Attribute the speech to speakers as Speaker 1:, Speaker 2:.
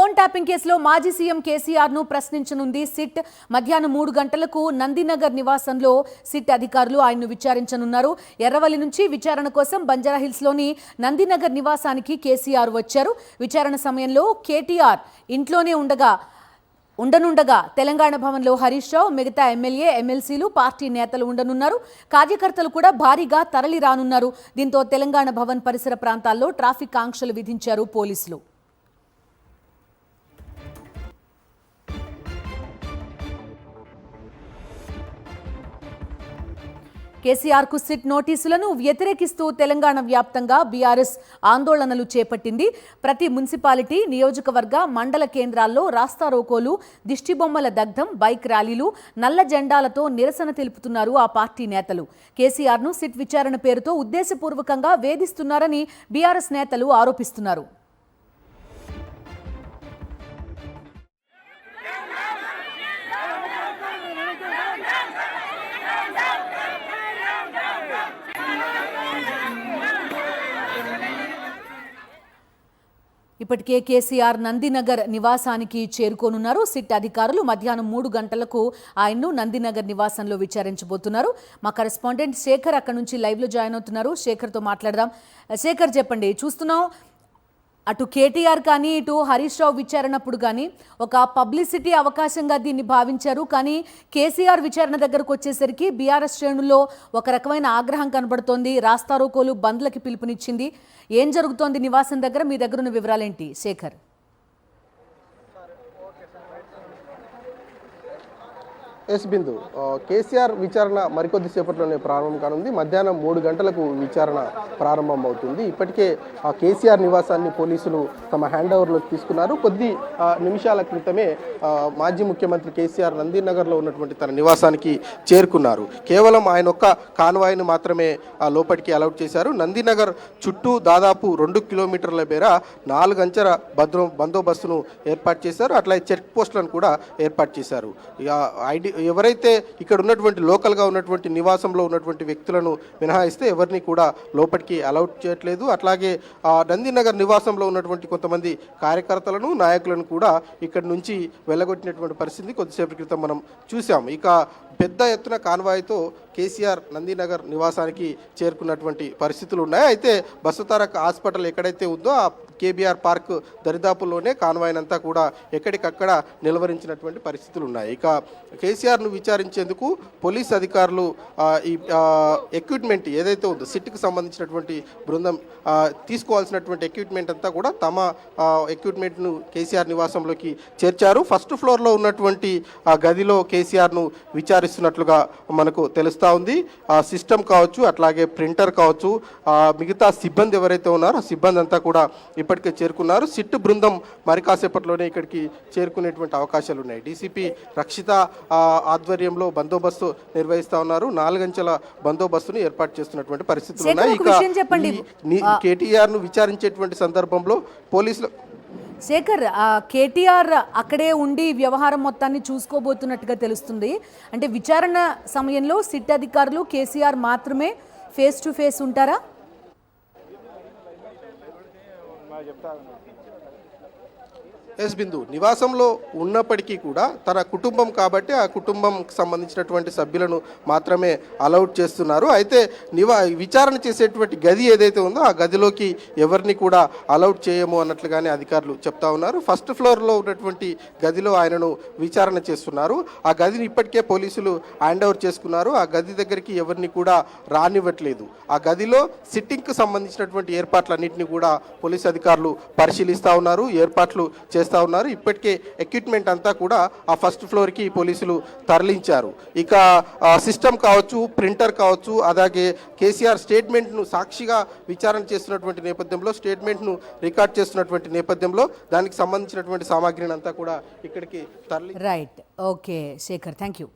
Speaker 1: Phone tapping కేసులో మాజీ CM KCR ను ప్రశ్నించనుంది సిట్. మధ్యాహ్నం 3 గంటలకు నందినగర్ నివాసంలో సిట్ అధికారులు ఆయన్ను విచారించనున్నారు. ఎర్రవల్లి నుంచి విచారణ కోసం బంజారాహిల్స్లోని నందినగర్ నివాసానికి కేసీఆర్ వచ్చారు. విచారణ సమయంలో కేటీఆర్ ఇంట్లోనే ఉండనుండగా తెలంగాణ భవన్లో హరీష్ రావు, మిగతా ఎమ్మెల్యే, ఎమ్మెల్సీలు, పార్టీ నేతలు ఉండనున్నారు. కార్యకర్తలు కూడా భారీగా తరలి రానున్నారు. దీంతో తెలంగాణ భవన్ పరిసర ప్రాంతాల్లో ట్రాఫిక్ ఆంక్షలు విధించారు పోలీసులు. కేసీఆర్ కు సిట్ నోటీసులను వ్యతిరేకిస్తూ తెలంగాణ వ్యాప్తంగా బీఆర్ఎస్ ఆందోళనలు చేపట్టింది. ప్రతి మున్సిపాలిటీ, నియోజకవర్గ, మండల కేంద్రాల్లో రాస్తారోకోలు, దిష్టిబొమ్మల దగ్ధం, బైక్ ర్యాలీలు, నల్ల జెండాలతో నిరసన తెలుపుతున్నారు ఆ పార్టీ నేతలు. కేసీఆర్ ను సిట్ విచారణ పేరుతో ఉద్దేశపూర్వకంగా వేధిస్తున్నారని బీఆర్ఎస్ నేతలు ఆరోపిస్తున్నారు. ఇప్పటికే కేసీఆర్ నందినగర్ నివాసానికి చేరుకోనున్నారు. సిట్ అధికారులు మధ్యాహ్నం 3 గంటలకు ఆయన్ను నందినగర్ నివాసంలో విచారించబోతున్నారు. మా కరెస్పాండెంట్ శేఖర్ అక్కడ నుంచి లైవ్లో జాయిన్ అవుతున్నారు. శేఖర్తో మాట్లాడదాం. శేఖర్, చెప్పండి, చూస్తున్నాం అటు కేటీఆర్ కానీ ఇటు హరీష్ రావు విచారణప్పుడు కానీ ఒక పబ్లిసిటీ అవకాశంగా దీన్ని భావించారు. కానీ కేసీఆర్ విచారణ దగ్గరకు వచ్చేసరికి బీఆర్ఎస్ శ్రేణుల్లో ఒక రకమైన ఆగ్రహం కనబడుతోంది. రాస్తారోకోలు, బంద్లకి పిలుపునిచ్చింది. ఏం జరుగుతోంది నివాసం దగ్గర? మీ దగ్గరున్న వివరాలేంటి శేఖర్?
Speaker 2: ఎస్ బిందు, కేసీఆర్ విచారణ మరికొద్ది సేపట్లోనే ప్రారంభం కానుంది. మధ్యాహ్నం 3 గంటలకు విచారణ ప్రారంభం అవుతుంది. ఇప్పటికే ఆ కేసీఆర్ నివాసాన్ని పోలీసులు తమ హ్యాండ్ ఓవర్లోకి తీసుకున్నారు. కొద్ది నిమిషాల క్రితమే మాజీ ముఖ్యమంత్రి కేసీఆర్ నందినగర్లో ఉన్నటువంటి తన నివాసానికి చేరుకున్నారు. కేవలం ఆయన ఒక్క కాన్వాయ్ను మాత్రమే లోపలికి అలౌట్ చేశారు. నందినగర్ చుట్టూ దాదాపు 2 కిలోమీటర్ల మేర 4 అంచెల బందోబస్తును ఏర్పాటు చేశారు. అట్లా చెక్ పోస్టులను కూడా ఏర్పాటు చేశారు. ఎవరైతే ఇక్కడ ఉన్నటువంటి లోకల్గా ఉన్నటువంటి నివాసంలో ఉన్నటువంటి వ్యక్తులను మినహాయిస్తే ఎవరిని కూడా లోపలికి అలౌట్ చేయట్లేదు. అట్లాగే నందినగర్ నివాసంలో ఉన్నటువంటి కొంతమంది కార్యకర్తలను, నాయకులను కూడా ఇక్కడి నుంచి వెళ్ళగొట్టినటువంటి పరిస్థితి కొద్దిసేపటి క్రితం మనం చూసాం. ఇక పెద్ద ఎత్తున కాన్వాయ్తో కేసీఆర్ నందినగర్ నివాసానికి చేరుకున్నటువంటి పరిస్థితులు ఉన్నాయి. అయితే బసవతారక హాస్పిటల్ ఎక్కడైతే ఉందో ఆ కేబీఆర్ పార్క్ దరిదాపుల్లోనే కాన్వాయ్నంతా కూడా ఎక్కడికక్కడ నిలువరించినటువంటి పరిస్థితులు ఉన్నాయి. ఇక కేసీఆర్ను విచారించేందుకు పోలీస్ అధికారులు ఈ ఎక్విప్మెంట్ ఏదైతే ఉందో సిట్కి సంబంధించినటువంటి బృందం తీసుకోవాల్సినటువంటి ఎక్విప్మెంట్ అంతా కూడా తమ ఎక్విప్మెంట్ను కేసీఆర్ నివాసంలోకి చేర్చారు. ఫస్ట్ ఫ్లోర్లో ఉన్నటువంటి గదిలో కేసీఆర్ను విచారిస్తున్నట్లుగా మనకు తెలుస్తూ ఉంది. సిస్టమ్ కావచ్చు, అట్లాగే ప్రింటర్ కావచ్చు, మిగతా సిబ్బంది ఎవరైతే ఉన్నారో ఆ సిబ్బంది అంతా కూడా ఇప్పటికే చేరుకున్నారు. సిట్ బృందం మరి కాసేపట్లోనే ఇక్కడికి చేరుకునేటువంటి అవకాశాలు ఉన్నాయి. డీసీపీ రక్షిత ఆధ్వర్యంలో బందోబస్తు నిర్వహిస్తా ఉన్నారు. 4 అంచెల బందోబస్తును ఏర్పాటు చేస్తున్నటువంటి పరిస్థితులు ఉన్నాయి. ఇక కేటీఆర్ ను విచారించేటువంటి సందర్భంలో పోలీసులు
Speaker 1: శేఖర్, కేటీఆర్ అక్కడే ఉండి వ్యవహారం మొత్తాన్ని చూసుకోబోతున్నట్టుగా తెలుస్తుంది. అంటే విచారణ సమయంలో సిట్ అధికారులు, కేసీఆర్ మాత్రమే ఫేస్ టు ఫేస్ ఉంటారా?
Speaker 2: ఎస్ బిందు, నివాసంలో ఉన్నప్పటికీ కూడా తన కుటుంబం కాబట్టి ఆ కుటుంబంకి సంబంధించినటువంటి సభ్యులను మాత్రమే అలౌట్ చేస్తున్నారు. అయితే విచారణ చేసేటువంటి గది ఏదైతే ఉందో ఆ గదిలోకి ఎవరిని కూడా అలౌట్ చేయము అన్నట్లుగానే అధికారులు చెప్తా ఉన్నారు. ఫస్ట్ ఫ్లోర్లో ఉన్నటువంటి గదిలో ఆయనను విచారణ చేస్తున్నారు. ఆ గదిని ఇప్పటికే పోలీసులు హ్యాండ్ ఓవర్ చేసుకున్నారు. ఆ గది దగ్గరికి ఎవరిని కూడా రానివ్వట్లేదు. ఆ గదిలో సిట్టింగ్కి సంబంధించినటువంటి ఏర్పాట్లన్నింటినీ కూడా పోలీసు అధికారులు పరిశీలిస్తూ ఉన్నారు, ఏర్పాట్లు చేస్తూ ఉన్నారు. ఇప్పటికే ఎక్విప్మెంట్ అంతా కూడా ఆ ఫస్ట్ ఫ్లోర్కి పోలీసులు తరలించారు. ఇక సిస్టమ్ కావచ్చు, ప్రింటర్ కావచ్చు, అలాగే కేసీఆర్ స్టేట్మెంట్ను సాక్షిగా విచారణ చేస్తున్నటువంటి నేపథ్యంలో, స్టేట్మెంట్ను రికార్డ్ చేస్తున్నటువంటి నేపథ్యంలో దానికి సంబంధించినటువంటి సామాగ్రిని అంతా కూడా ఇక్కడికి తరలి.
Speaker 1: Right, okay Shekhar, thank you.